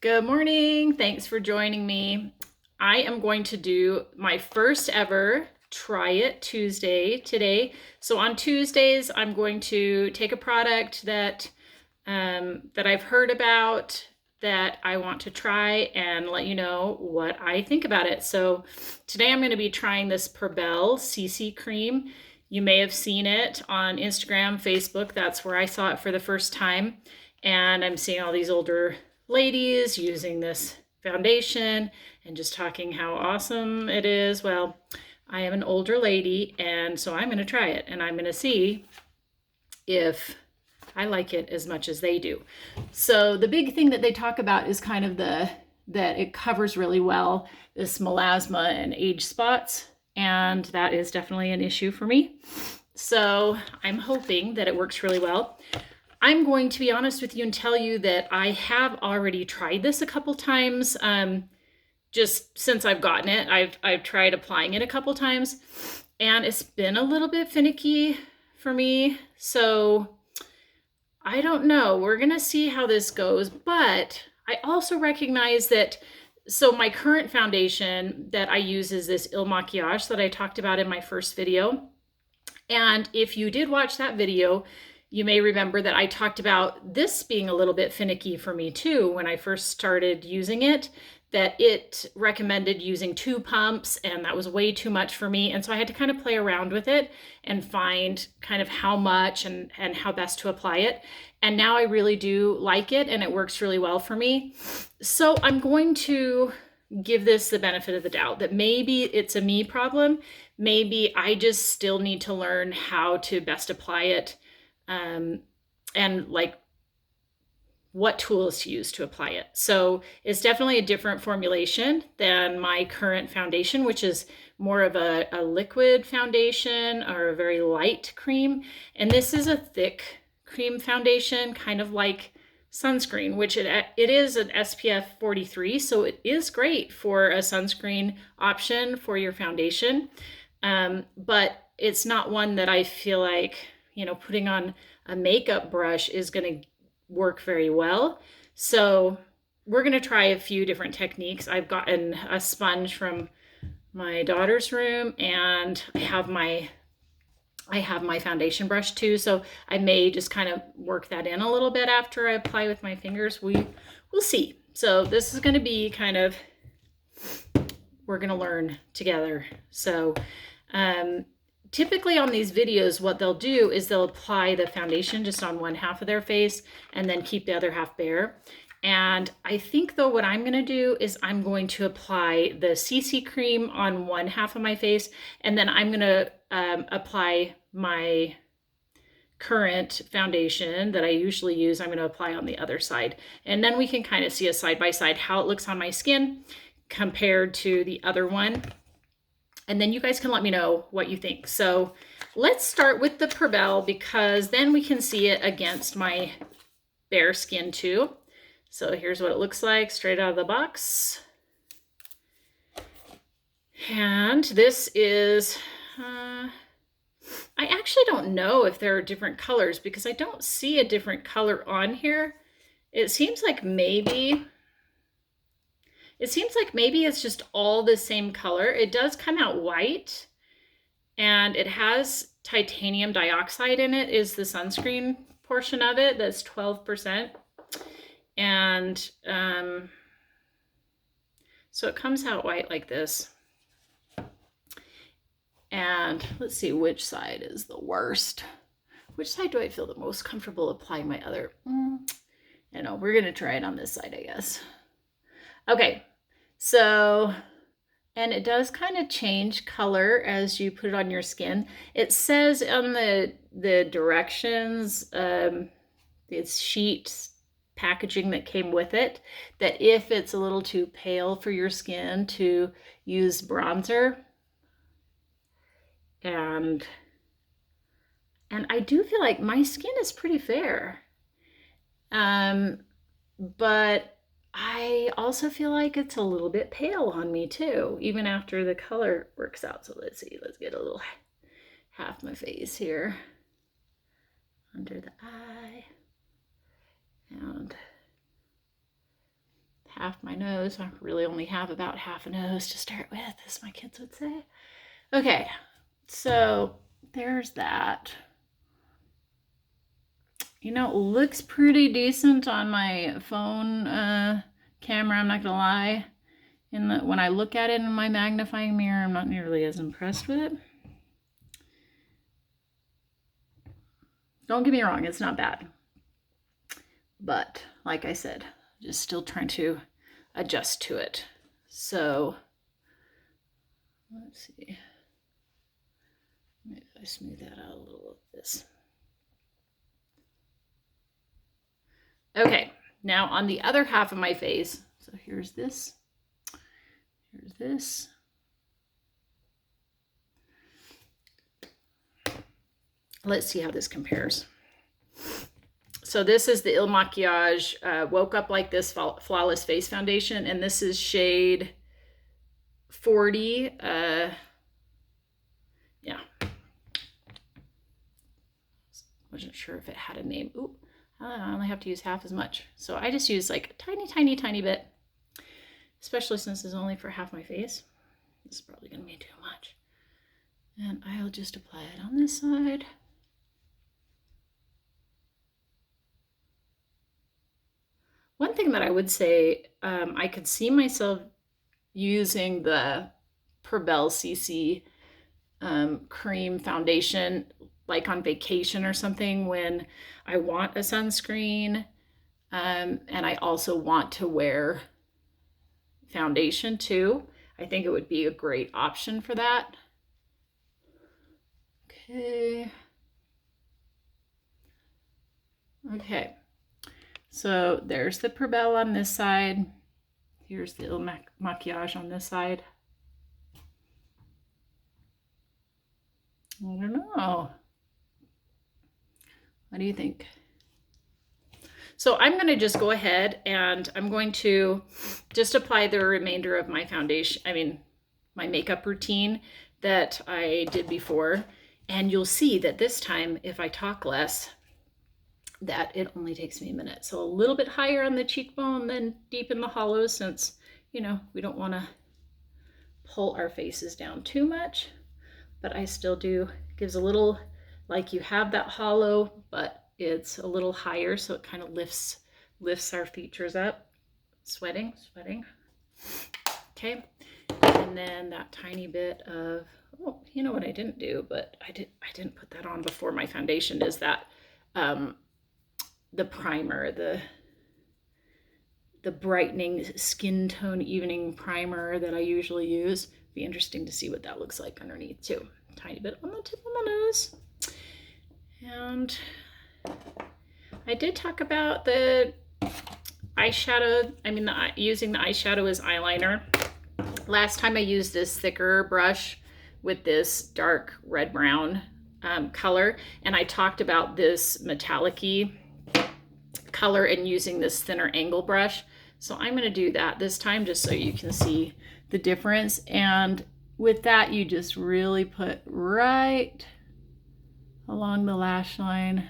Good morning. Thanks for joining me. I am going to do my first ever Try It Tuesday today. So on Tuesdays, I'm going to take a product that I've heard about that I want to try and let you know what I think about it. So today I'm going to be trying this Perbelle CC cream. You may have seen it on Instagram, Facebook. That's where I saw it for the first time. And I'm seeing all these older ladies using this foundation and just talking how awesome it is. Well, I am an older lady, and so I'm going to try it, and I'm going to see if I like it as much as they do. So the big thing that they talk about is kind of that it covers really well this melasma and age spots, and that is definitely an issue for me. So I'm hoping that it works really well. I'm going to be honest with you and tell you that I have already tried this a couple times. Just since I've gotten it, I've tried applying it a couple times, and it's been a little bit finicky for me. So I don't know. We're gonna see how this goes, but I also recognize that. So my current foundation that I use is this Makiage that I talked about in my first video. And if you did watch that video, you may remember that I talked about this being a little bit finicky for me too when I first started using it, that it recommended using 2 pumps, and that was way too much for me. And so I had to kind of play around with it and find kind of how much and how best to apply it. And now I really do like it, and it works really well for me. So I'm going to give this the benefit of the doubt that maybe it's a me problem. Maybe I just still need to learn how to best apply it, and like what tools to use to apply it. So it's definitely a different formulation than my current foundation, which is more of a liquid foundation or a very light cream. And this is a thick cream foundation, kind of like sunscreen, which it is an SPF 43. So it is great for a sunscreen option for your foundation. But it's not one that I feel like, putting on a makeup brush is going to work very well. So we're going to try a few different techniques. I've gotten a sponge from my daughter's room, and I have my foundation brush too. So I may just kind of work that in a little bit after I apply with my fingers. We'll see. So this is going to be kind of, we're going to learn together. So, typically on these videos, what they'll do is they'll apply the foundation just on one half of their face and then keep the other half bare. And I think though what I'm going to do is I'm going to apply the CC cream on one half of my face, and then I'm going to apply my current foundation that I usually use. I'm going to apply on the other side. And then we can kind of see a side by side how it looks on my skin compared to the other one. And then you guys can let me know what you think. So let's start with the Perbelle, because then we can see it against my bare skin too. So here's what it looks like straight out of the box. And this is, I actually don't know if there are different colors, because I don't see a different color on here. It seems like maybe it's just all the same color. It does come out white, and it has titanium dioxide in it, is the sunscreen portion of it. That's 12%. And so it comes out white like this. And let's see which side is the worst. Which side do I feel the most comfortable applying my other? I know, we're going to try it on this side, I guess. Okay, so, and it does kind of change color as you put it on your skin. It says on the directions, it's sheet packaging that came with it, that if it's a little too pale for your skin, to use bronzer. And I do feel like my skin is pretty fair. But I also feel like it's a little bit pale on me too, even after the color works out. So let's see, let's get a little half my face here under the eye and half my nose. I really only have about half a nose to start with, as my kids would say. Okay, so there's that. You know, it looks pretty decent on my phone camera, I'm not gonna lie. When I look at it in my magnifying mirror, I'm not nearly as impressed with it. Don't get me wrong, it's not bad. But like I said, just still trying to adjust to it. So let's see. Maybe if I smooth that out a little of this. Okay, now on the other half of my face, so here's this. Here's this. Let's see how this compares. So this is the Makiage Woke Up Like This Flawless Face Foundation, and this is shade 40. Yeah. Wasn't sure if it had a name. Ooh, I only have to use half as much. So I just use like a tiny, tiny, tiny bit, especially since it's only for half my face. This is probably gonna be too much. And I'll just apply it on this side. One thing that I would say, I could see myself using the Perbelle CC cream foundation like on vacation or something when I want a sunscreen and I also want to wear foundation too. I think it would be a great option for that. Okay. Okay. So there's the Perbelle on this side. Here's the Makiage on this side. I don't know. What do you think? So I'm going to just go ahead and I'm going to just apply the remainder of my foundation, my makeup routine that I did before. And you'll see that this time, if I talk less, that it only takes me a minute. So a little bit higher on the cheekbone than deep in the hollows, since, you know, we don't want to pull our faces down too much, but I still do, gives a little, like you have that hollow, but it's a little higher, so it kind of lifts our features up. Sweating. Okay. And then that tiny bit of, oh, you know what I didn't do, but I didn't put that on before my foundation, is that the primer, the brightening skin tone evening primer that I usually use. Be interesting to see what that looks like underneath too. Tiny bit on the tip of my nose. And I did talk about the eyeshadow, using the eyeshadow as eyeliner. Last time I used this thicker brush with this dark red-brown color, and I talked about this metallic-y color and using this thinner angle brush. So I'm going to do that this time just so you can see the difference. And with that, you just really put right along the lash line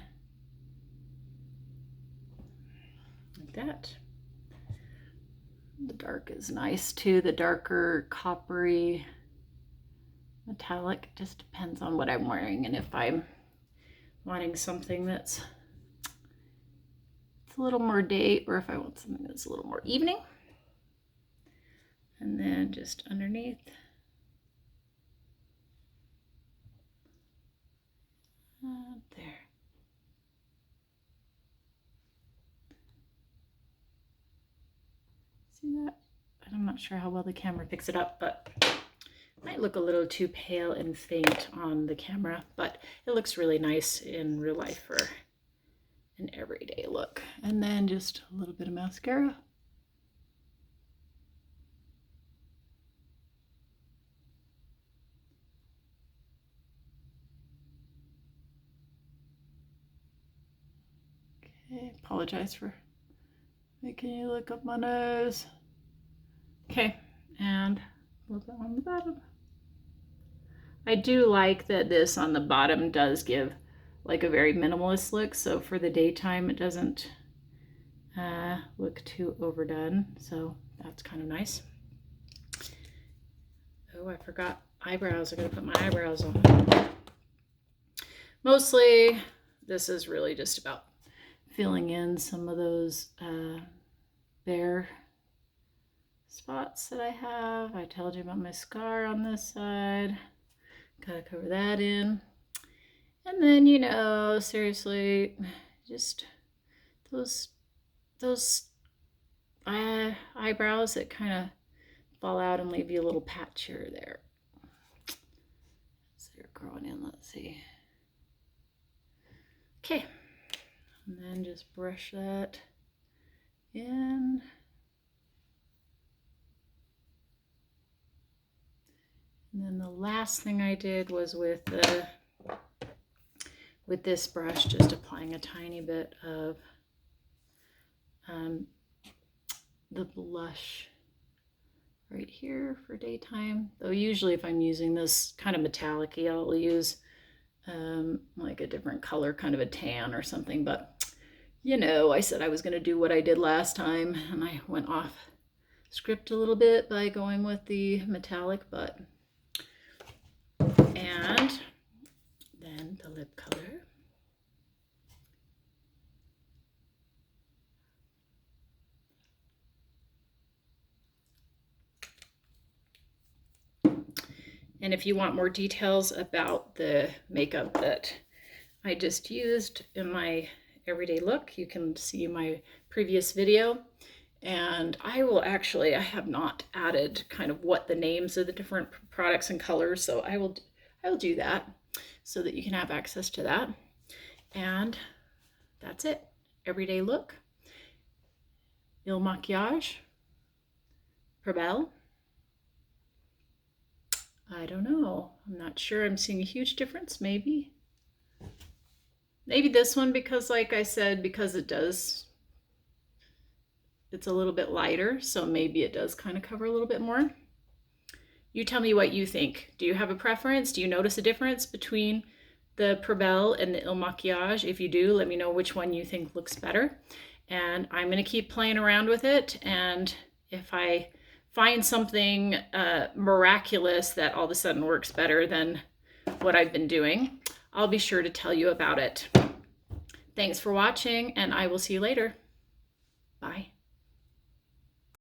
like that. The dark is nice too, the darker coppery metallic. Just depends on what I'm wearing and if I'm wanting something that's a little more day, or if I want something that's a little more evening. And then just underneath. There. See that? I'm not sure how well the camera picks it up, but it might look a little too pale and faint on the camera, but it looks really nice in real life for an everyday look. And then just a little bit of mascara. Okay, apologize for making you look up my nose. Okay, and a little bit on the bottom. I do like that this on the bottom does give like a very minimalist look, so for the daytime it doesn't look too overdone, so that's kind of nice. Oh, I forgot eyebrows. I gotta put my eyebrows on. Mostly, this is really just about filling in some of those bare spots that I have. I told you about my scar on this side. Gotta cover that in. And then, you know, seriously, just those eyebrows that kind of fall out and leave you a little patch here or there. So they're growing in, let's see. Okay, and then just brush that in. And then the last thing I did was with this brush, just applying a tiny bit of the blush right here for daytime. Though usually if I'm using this kind of metallic-y, I'll use like a different color, kind of a tan or something. But you know, I said I was going to do what I did last time, and I went off script a little bit by going with the metallic, but and then the lip color. And if you want more details about the makeup that I just used in my everyday look, you can see my previous video. And I have not added kind of what the names of the different products and colors, so I will do that so that you can have access to that. And that's it. Everyday look. Il Makiage. Perbelle. I don't know. I'm not sure. I'm seeing a huge difference, maybe. Maybe this one, because like I said, because it's a little bit lighter, so maybe it does kind of cover a little bit more. You tell me what you think. Do you have a preference? Do you notice a difference between the Perbelle and the Il Makiage? If you do, let me know which one you think looks better. And I'm going to keep playing around with it, and if I find something miraculous that all of a sudden works better than what I've been doing, I'll be sure to tell you about it. Thanks for watching, and I will see you later. Bye.